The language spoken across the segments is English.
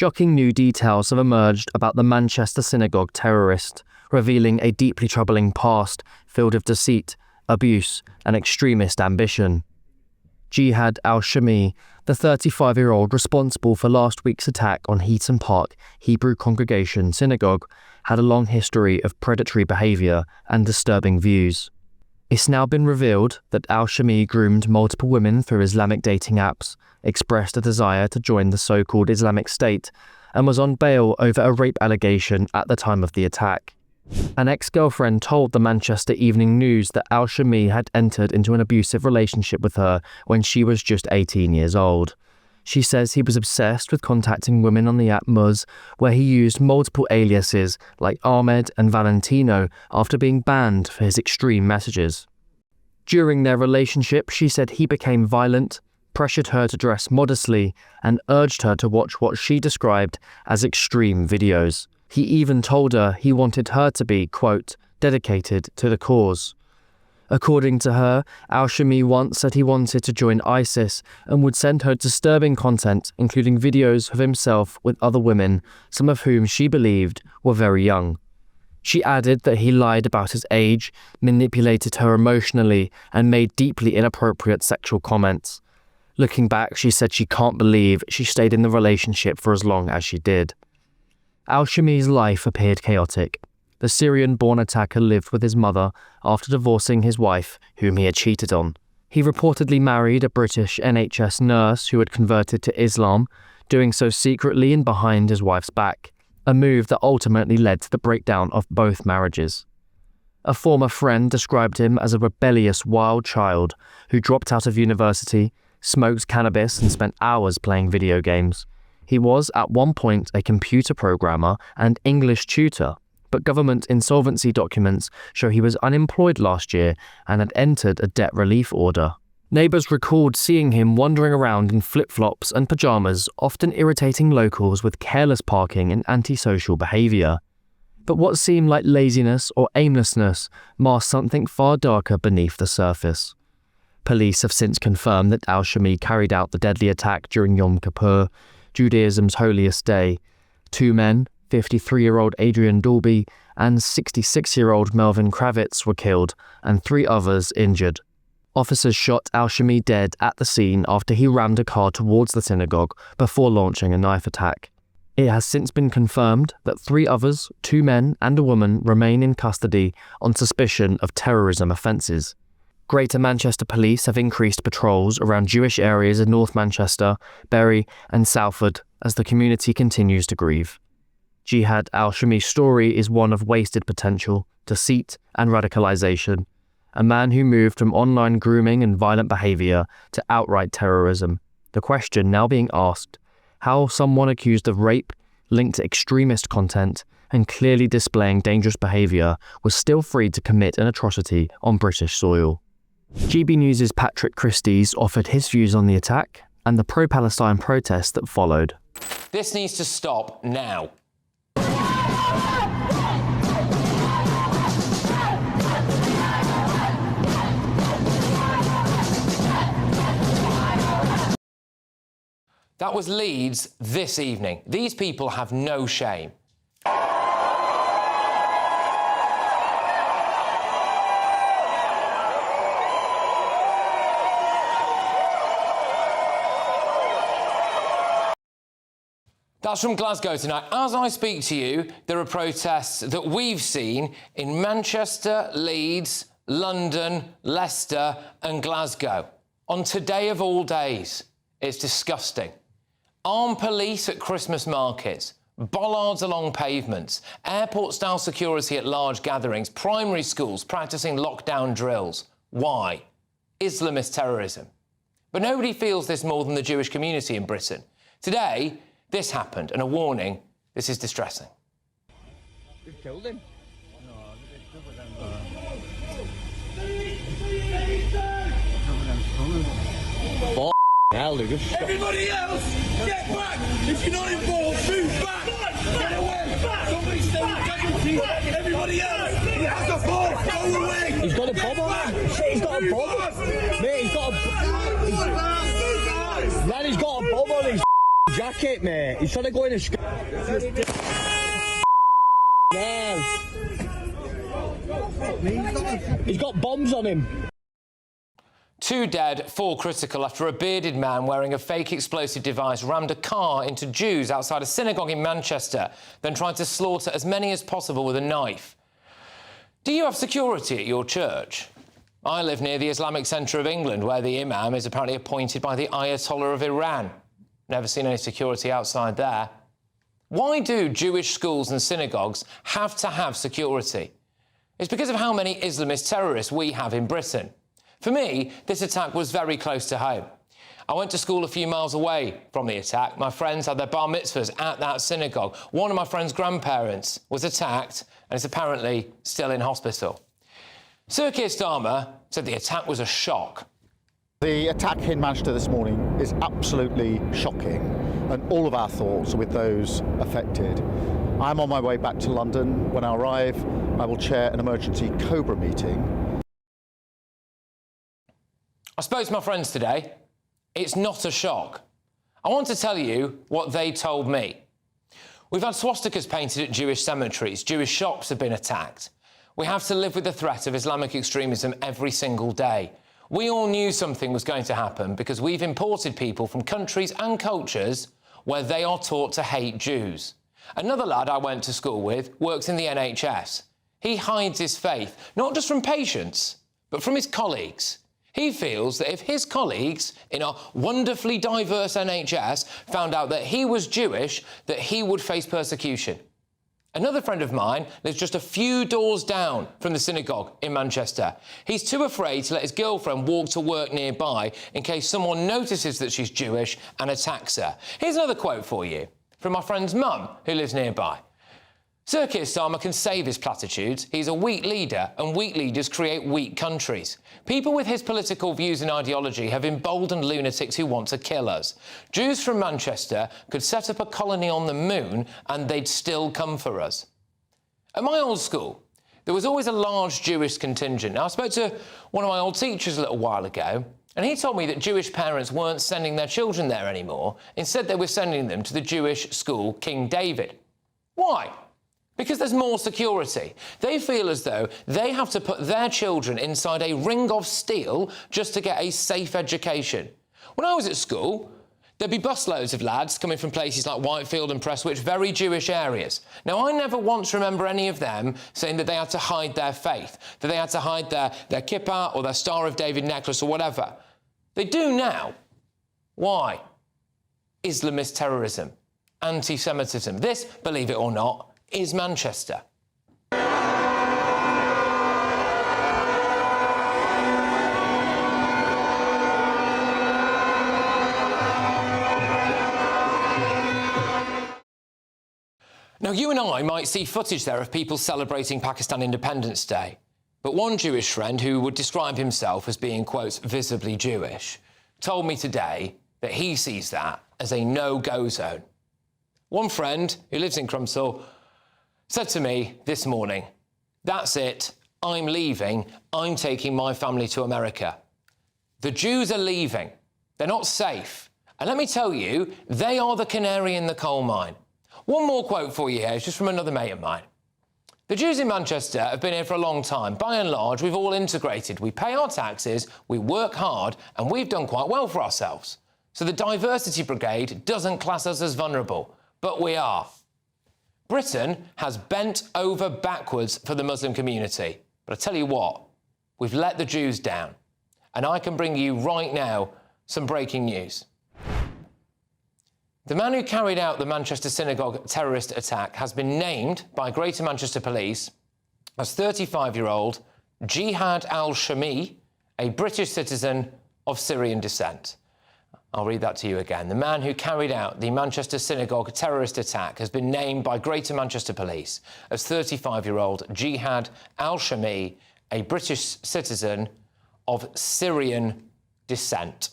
Shocking new details have emerged about the Manchester Synagogue terrorist, revealing a deeply troubling past filled with deceit, abuse, and extremist ambition. Jihad al-Shamie, the 35-year-old responsible for last week's attack on Heaton Park Hebrew Congregation Synagogue, had a long history of predatory behaviour and disturbing views. It's now been revealed that al-Shamie groomed multiple women through Islamic dating apps, expressed a desire to join the so-called Islamic State, and was on bail over a rape allegation at the time of the attack. An ex-girlfriend told the Manchester Evening News that al-Shamie had entered into an abusive relationship with her when she was just 18 years old. She says he was obsessed with contacting women on the app Muzz, where he used multiple aliases like Ahmed and Valentino after being banned for his extreme messages. During their relationship, she said he became violent, pressured her to dress modestly, and urged her to watch what she described as extreme videos. He even told her he wanted her to be, quote, dedicated to the cause. According to her, al-Shamie once said he wanted to join ISIS and would send her disturbing content, including videos of himself with other women, some of whom she believed were very young. She added that he lied about his age, manipulated her emotionally, and made deeply inappropriate sexual comments. Looking back, she said she can't believe she stayed in the relationship for as long as she did. Al-Shamie's life appeared chaotic. The Syrian-born attacker lived with his mother after divorcing his wife, whom he had cheated on. He reportedly married a British NHS nurse who had converted to Islam, doing so secretly and behind his wife's back, a move that ultimately led to the breakdown of both marriages. A former friend described him as a rebellious wild child who dropped out of university, smoked cannabis, and spent hours playing video games. He was at one point a computer programmer and English tutor, but government insolvency documents show he was unemployed last year and had entered a debt relief order. Neighbours recalled seeing him wandering around in flip-flops and pyjamas, often irritating locals with careless parking and antisocial behaviour. But what seemed like laziness or aimlessness masked something far darker beneath the surface. Police have since confirmed that al-Shamie carried out the deadly attack during Yom Kippur, Judaism's holiest day. 2 men, 53-year-old Adrian Dolby and 66-year-old Melvin Kravitz, were killed and 3 others injured. Officers shot al-Shamie dead at the scene after he rammed a car towards the synagogue before launching a knife attack. It has since been confirmed that 3 others, 2 men and a woman, remain in custody on suspicion of terrorism offences. Greater Manchester Police have increased patrols around Jewish areas in North Manchester, Bury and Salford as the community continues to grieve. Jihad al-Shamie's story is one of wasted potential, deceit and radicalisation, a man who moved from online grooming and violent behaviour to outright terrorism. The question now being asked, how someone accused of rape, linked to extremist content and clearly displaying dangerous behaviour was still free to commit an atrocity on British soil. GB News' Patrick Christys offered his views on the attack and the pro-Palestine protests that followed. This needs to stop now. That was Leeds this evening. These people have no shame. That's from Glasgow tonight. As I speak to you, there are protests that we've seen in Manchester, Leeds, London, Leicester and Glasgow. On today of all days, it's disgusting. Armed police at Christmas markets, bollards along pavements, airport-style security at large gatherings, primary schools practising lockdown drills. Why? Islamist terrorism. But nobody feels this more than the Jewish community in Britain. Today, this happened, and a warning, this is distressing. They've killed him. No, hell, they're just everybody else, get back! If you're not involved, move back! Get away! Somebody stay with casualties! Everybody else, he has a bomb! Go away! He's got a bomb on him! He's got a bomb! Mate, he's got a... Lad, he's got a bomb on his jacket, mate. He's trying to go in a no. He's got bombs on him. 2 dead, 4 critical after a bearded man wearing a fake explosive device rammed a car into Jews outside a synagogue in Manchester, then tried to slaughter as many as possible with a knife. Do you have security at your church? I live near the Islamic Centre of England, where the imam is apparently appointed by the Ayatollah of Iran. Never seen any security outside there. Why do Jewish schools and synagogues have to have security? It's because of how many Islamist terrorists we have in Britain. For me, this attack was very close to home. I went to school a few miles away from the attack. My friends had their bar mitzvahs at that synagogue. One of my friend's grandparents was attacked and is apparently still in hospital. Sir Keir Starmer said the attack was a shock. The attack in Manchester this morning is absolutely shocking, and all of our thoughts are with those affected. I'm on my way back to London. When I arrive, I will chair an emergency COBRA meeting. I spoke to my friends today. It's not a shock. I want to tell you what they told me. We've had swastikas painted at Jewish cemeteries. Jewish shops have been attacked. We have to live with the threat of Islamic extremism every single day. We all knew something was going to happen because we've imported people from countries and cultures where they are taught to hate Jews. Another lad I went to school with works in the NHS. He hides his faith, not just from patients, but from his colleagues. He feels that if his colleagues in our wonderfully diverse NHS found out that he was Jewish, that he would face persecution. Another friend of mine lives just a few doors down from the synagogue in Manchester. He's too afraid to let his girlfriend walk to work nearby in case someone notices that she's Jewish and attacks her. Here's another quote for you from my friend's mum who lives nearby. Sir Keir Starmer can save his platitudes. He's a weak leader, and weak leaders create weak countries. People with his political views and ideology have emboldened lunatics who want to kill us. Jews from Manchester could set up a colony on the moon and they'd still come for us. At my old school, there was always a large Jewish contingent. Now, I spoke to one of my old teachers a little while ago, and he told me that Jewish parents weren't sending their children there anymore. Instead, they were sending them to the Jewish school King David. Why? Because there's more security. They feel as though they have to put their children inside a ring of steel just to get a safe education. When I was at school, there'd be busloads of lads coming from places like Whitefield and Prestwich, very Jewish areas. Now, I never once remember any of them saying that they had to hide their faith, that they had to hide their kippah or their Star of David necklace or whatever. They do now. Why? Islamist terrorism, anti-Semitism. This, believe it or not, is Manchester. Now, you and I might see footage there of people celebrating Pakistan Independence Day, but one Jewish friend who would describe himself as being, quote, visibly Jewish, told me today that he sees that as a no-go zone. One friend who lives in Crumpsall said to me this morning, "That's it, I'm leaving, I'm taking my family to America. The Jews are leaving, they're not safe, and let me tell you, they are the canary in the coal mine." One more quote for you here, it's just from another mate of mine. "The Jews in Manchester have been here for a long time. By and large, we've all integrated. We pay our taxes, we work hard, and we've done quite well for ourselves. So the Diversity Brigade doesn't class us as vulnerable, but we are. Britain has bent over backwards for the Muslim community. But I tell you what, we've let the Jews down. And I can bring you right now some breaking news. The man who carried out the Manchester Synagogue terrorist attack has been named by Greater Manchester Police as 35-year-old Jihad al-Shamie, a British citizen of Syrian descent. I'll read that to you again. The man who carried out the Manchester Synagogue terrorist attack has been named by Greater Manchester Police as 35-year-old Jihad al-Shamie, a British citizen of Syrian descent.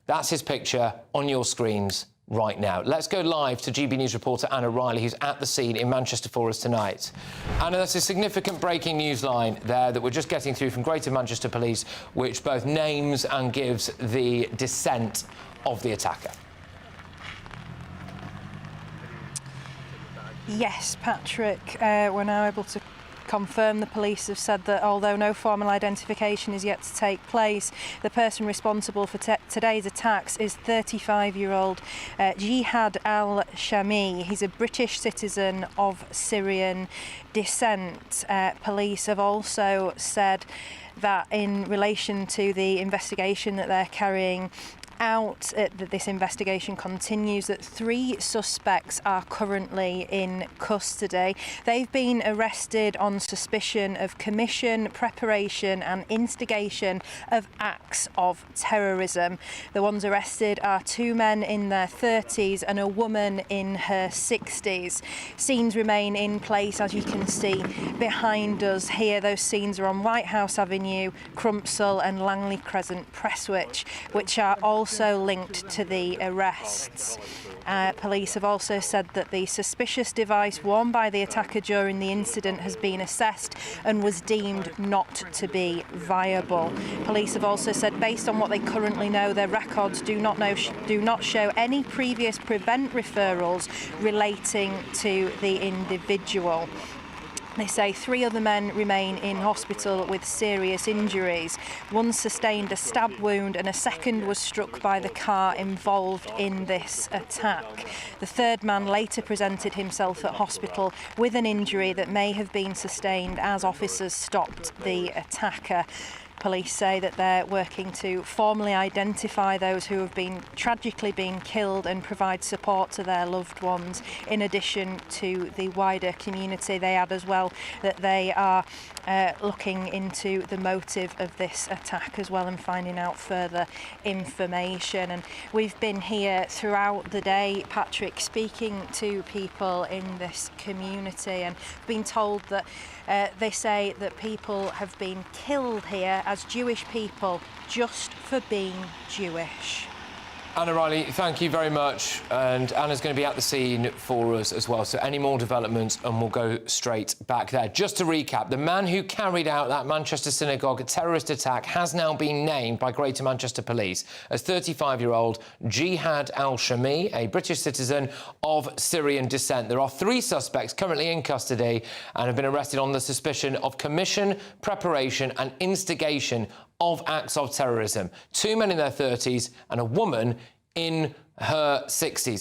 That's his picture on your screens right now. Let's go live to GB News reporter Anna Riley, who's at the scene in Manchester for us tonight. Anna, that's a significant breaking news line there that we're just getting through from Greater Manchester Police, which both names and gives the descent of the attacker. Yes, Patrick, we're now able to confirm the police have said that although no formal identification is yet to take place, the person responsible for today's attacks is 35-year-old Jihad al-Shamie. He's a British citizen of Syrian descent. Police have also said that in relation to the investigation that they're carrying out, that this investigation continues, that 3 suspects are currently in custody. They've been arrested on suspicion of commission, preparation and instigation of acts of terrorism. The ones arrested are 2 men in their 30s and a woman in her 60s. Scenes remain in place, as you can see behind us here. Those scenes are on White House Avenue, Crumpsall and Langley Crescent, Prestwich, which are also linked to the arrests. Police have also said that the suspicious device worn by the attacker during the incident has been assessed and was deemed not to be viable. Police have also said, based on what they currently know, their records do not show any previous prevent referrals relating to the individual. They say 3 other men remain in hospital with serious injuries. One sustained a stab wound and a second was struck by the car involved in this attack. The 3rd man later presented himself at hospital with an injury that may have been sustained as officers stopped the attacker. Police say that they're working to formally identify those who have tragically been killed and provide support to their loved ones. In addition to the wider community, they add as well that they are looking into the motive of this attack as well and finding out further information. And we've been here throughout the day, Patrick, speaking to people in this community and been told that they say that people have been killed here as Jewish people just for being Jewish. Anna Riley, thank you very much. And Anna's going to be at the scene for us as well. So any more developments and we'll go straight back there. Just to recap, the man who carried out that Manchester Synagogue terrorist attack has now been named by Greater Manchester Police as 35-year-old Jihad al-Shamie, a British citizen of Syrian descent. There are 3 suspects currently in custody and have been arrested on the suspicion of commission, preparation and instigation of acts of terrorism. 2 men in their 30s and a woman in her 60s.